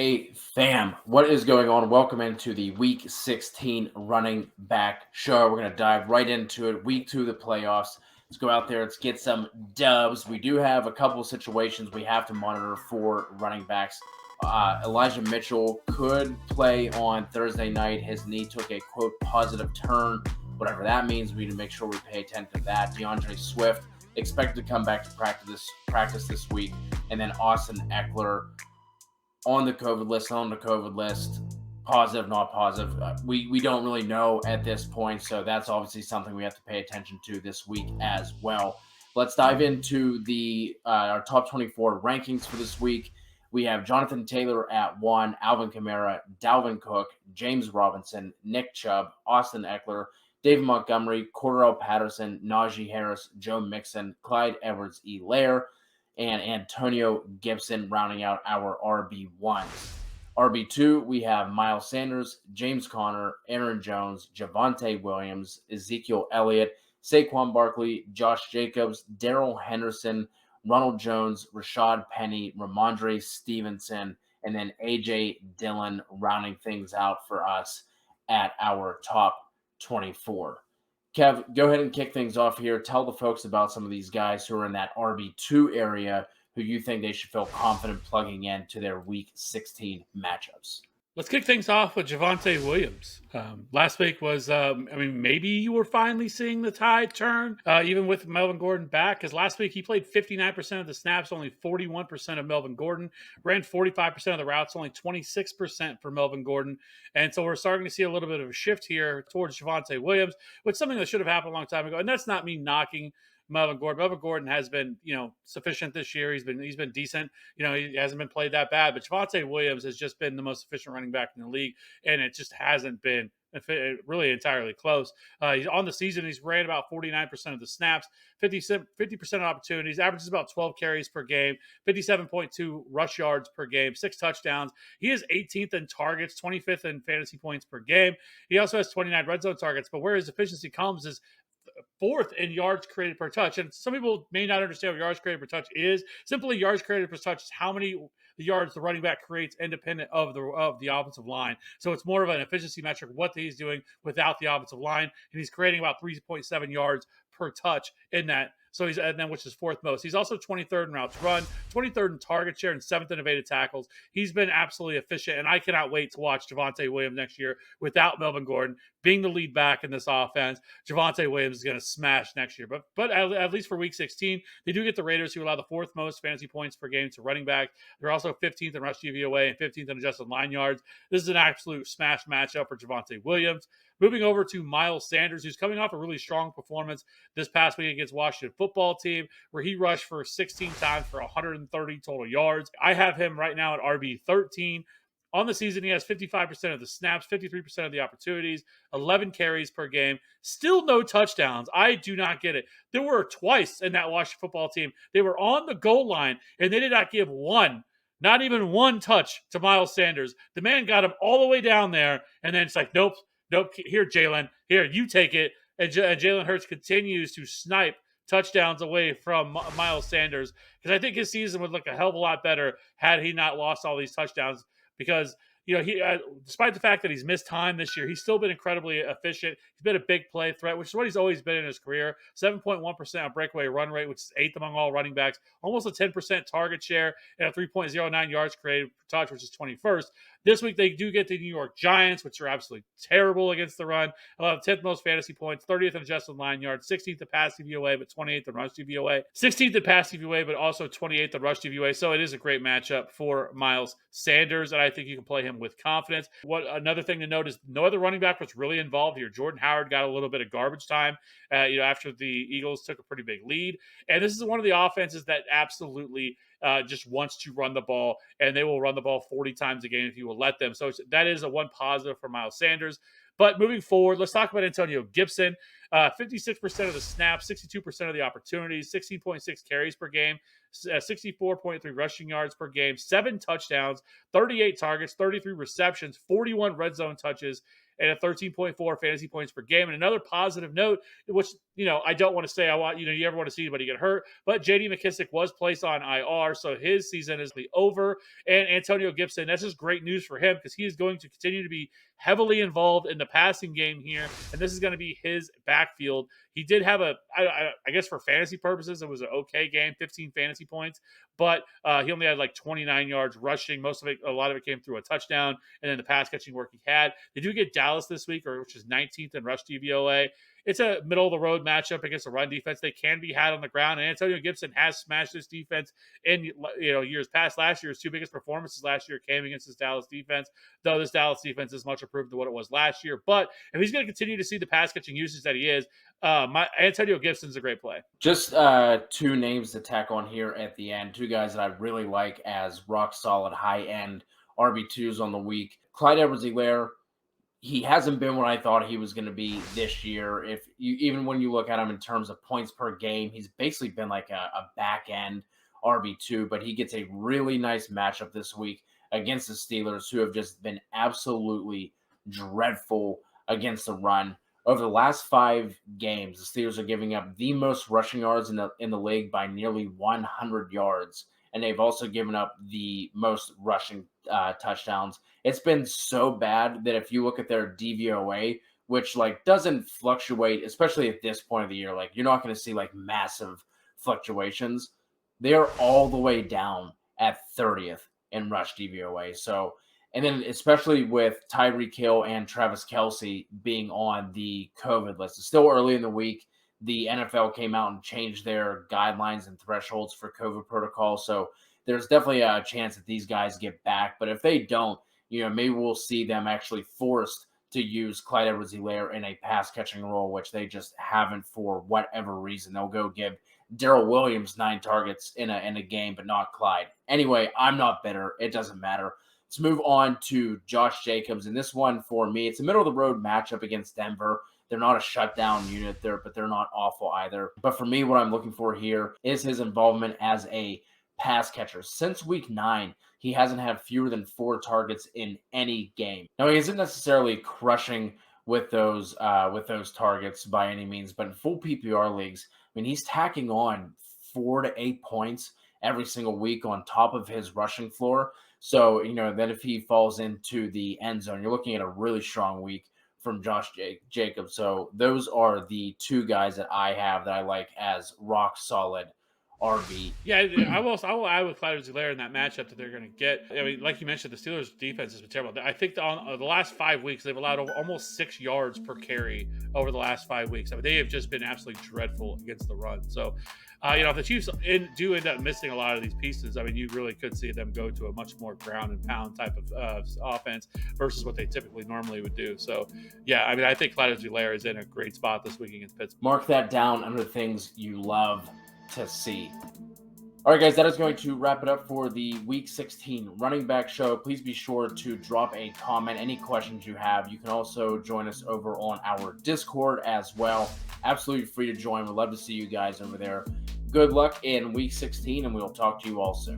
Hey fam, what is going on? Welcome into the Week 16 running back show. We're going to dive right into it. Week 2 of the playoffs. Let's go out there. Let's get some dubs. We do have a couple of situations we have to monitor for running backs. Elijah Mitchell could play on Thursday night. His knee took a, quote, positive turn. Whatever that means, we need to make sure we pay attention to that. DeAndre Swift expected to come back to practice this week. And then Austin Eckler on the COVID list, positive, not positive. We don't really know at this point, so that's obviously something we have to pay attention to this week as well. Let's dive into our top 24 rankings for this week. We have Jonathan Taylor at 1, Alvin Kamara, Dalvin Cook, James Robinson, Nick Chubb, Austin Eckler, David Montgomery, Cordell Patterson, Najee Harris, Joe Mixon, Clyde Edwards-Helaire, and Antonio Gibson rounding out our RB1s. RB2, we have Miles Sanders, James Conner, Aaron Jones, Javonte Williams, Ezekiel Elliott, Saquon Barkley, Josh Jacobs, Darrell Henderson, Ronald Jones, Rashad Penny, Ramondre Stevenson, and then A.J. Dillon rounding things out for us at our top 24. Kev, go ahead and kick things off here. Tell the folks about some of these guys who are in that RB2 area who you think they should feel confident plugging into their Week 16 matchups. Let's kick things off with Javonte Williams. Last week was, maybe you were finally seeing the tide turn, even with Melvin Gordon back, because last week he played 59% of the snaps, only 41% of Melvin Gordon, ran 45% of the routes, only 26% for Melvin Gordon. And so we're starting to see a little bit of a shift here towards Javonte Williams, which is something that should have happened a long time ago. And that's not me knocking Melvin Gordon. Melvin Gordon has been, sufficient this year. He's been decent. He hasn't been played that bad. But Javonte Williams has just been the most efficient running back in the league, and it just hasn't been really entirely close. He's on the season. He's ran about 49% of the snaps, 50% of opportunities, averages about 12 carries per game, 57.2 rush yards per game, 6 touchdowns. He is 18th in targets, 25th in fantasy points per game. He also has 29 red zone targets. But where his efficiency comes is 4th in yards created per touch. And some people may not understand what yards created per touch is. Simply, yards created per touch is how many yards the running back creates independent of the offensive line. So it's more of an efficiency metric, what he's doing without the offensive line. And he's creating about 3.7 yards per touch in that. So which is 4th most. He's also 23rd in routes run, 23rd in target share, and 7th in evaded tackles. He's been absolutely efficient, and I cannot wait to watch Javonte Williams next year without Melvin Gordon being the lead back in this offense. Javonte Williams is going to smash next year. But at least for Week 16, they do get the Raiders, who allow the 4th most fantasy points per game to running back. They're also 15th in rush DVOA and 15th in adjusted line yards. This is an absolute smash matchup for Javonte Williams. Moving over to Miles Sanders, who's coming off a really strong performance this past week against Washington Football Team, where he rushed for 16 times for 130 total yards. I have him right now at RB13. On the season, he has 55% of the snaps, 53% of the opportunities, 11 carries per game. Still no touchdowns. I do not get it. There were twice in that Washington Football Team. They were on the goal line, and they did not give not even one touch to Miles Sanders. The man got him all the way down there, and then it's like, nope, here, Jalen. Here, you take it. And Jalen Hurts continues to snipe touchdowns away from Miles Sanders, because I think his season would look a hell of a lot better had he not lost all these touchdowns, because he despite the fact that he's missed time this year, he's still been incredibly efficient. He's been a big play threat, which is what he's always been in his career. 7.1% on breakaway run rate, which is 8th among all running backs. Almost a 10% target share, and a 3.09 yards created per touch, which is 21st. This week, they do get the New York Giants, which are absolutely terrible against the run. 10th most fantasy points, 30th in adjusted line yards, 16th in pass DVOA, but 28th in rush DVOA. 16th in pass DVOA, but also 28th in rush DVOA. So it is a great matchup for Miles Sanders, and I think you can play him with confidence. Another thing to note is no other running back was really involved here. Jordan Howard got a little bit of garbage time, after the Eagles took a pretty big lead. And this is one of the offenses that absolutely just wants to run the ball, and they will run the ball 40 times a game if you will let them. So that is a one positive for Miles Sanders. But moving forward, let's talk about Antonio Gibson. 56% of the snaps, 62% of the opportunities, 16.6 carries per game, 64.3 rushing yards per game, 7 touchdowns, 38 targets, 33 receptions, 41 red zone touches, and a 13.4 fantasy points per game. And another positive note, which, I don't want to say you ever want to see anybody get hurt, but JD McKissic was placed on IR, so his season is over. And Antonio Gibson, that's just great news for him because he is going to continue to be heavily involved in the passing game here, and this is going to be his backfield. He did have I guess for fantasy purposes, it was an okay game, 15 fantasy points, but he only had like 29 yards rushing. A lot of it came through a touchdown, and then the pass catching work he had. They do get Dallas this week, which is 19th in rush DVOA. It's a middle of the road matchup against a run defense. They can be had on the ground, and Antonio Gibson has smashed this defense in years past. Last year's two biggest performances last year came against this Dallas defense, though this Dallas defense is much improved than what it was last year. But if he's going to continue to see the pass catching usage that he is, Antonio Gibson's a great play. Just two names to tack on here at the end. Two guys that I really like as rock solid high end RB2s on the week. Clyde Edwards-Helaire. He hasn't been what I thought he was going to be this year. Even when you look at him in terms of points per game, he's basically been like a back end RB2, but he gets a really nice matchup this week against the Steelers, who have just been absolutely dreadful against the run. Over the last 5 games, the Steelers are giving up the most rushing yards in the league by nearly 100 yards. And they've also given up the most rushing touchdowns. It's been so bad that if you look at their DVOA, which doesn't fluctuate, especially at this point of the year, you're not going to see massive fluctuations. They're all the way down at 30th in rush DVOA. So, and then especially with Tyreek Hill and Travis Kelce being on the COVID list, it's still early in the week. The NFL came out and changed their guidelines and thresholds for COVID protocol. So there's definitely a chance that these guys get back. But if they don't, maybe we'll see them actually forced to use Clyde Edwards-Helaire in a pass catching role, which they just haven't for whatever reason. They'll go give Darrell Williams 9 targets in a game, but not Clyde. Anyway, I'm not bitter. It doesn't matter. Let's move on to Josh Jacobs. And this one for me, it's a middle of the road matchup against Denver. They're not a shutdown unit there, but they're not awful either. But for me, what I'm looking for here is his involvement as a pass catcher. Since week 9, he hasn't had fewer than 4 targets in any game. Now, he isn't necessarily crushing with those targets by any means, but in full PPR leagues, he's tacking on 4 to 8 points every single week on top of his rushing floor. So, then if he falls into the end zone, you're looking at a really strong week from Josh Jacobs. So those are the 2 guys that I have that I like as rock solid RB. Yeah, I will add with Clyde Edwards-Helaire in that matchup that they're going to get. Like you mentioned, the Steelers' defense has been terrible. I think on the last 5 weeks, they've allowed almost 6 yards per carry over the last 5 weeks. They have just been absolutely dreadful against the run. So, if the Chiefs do end up missing a lot of these pieces, you really could see them go to a much more ground and pound type of offense versus what they typically normally would do. So, yeah, I think Clyde Edwards-Helaire is in a great spot this week against Pittsburgh. Mark that down under the things you love to see. All right, guys, that is going to wrap it up for the Week 16 running back show. Please be sure to drop a comment, any questions you have. You can also join us over on our Discord as well. Absolutely free to join. We'd love to see you guys over there. Good luck in Week 16, and we'll talk to you all soon.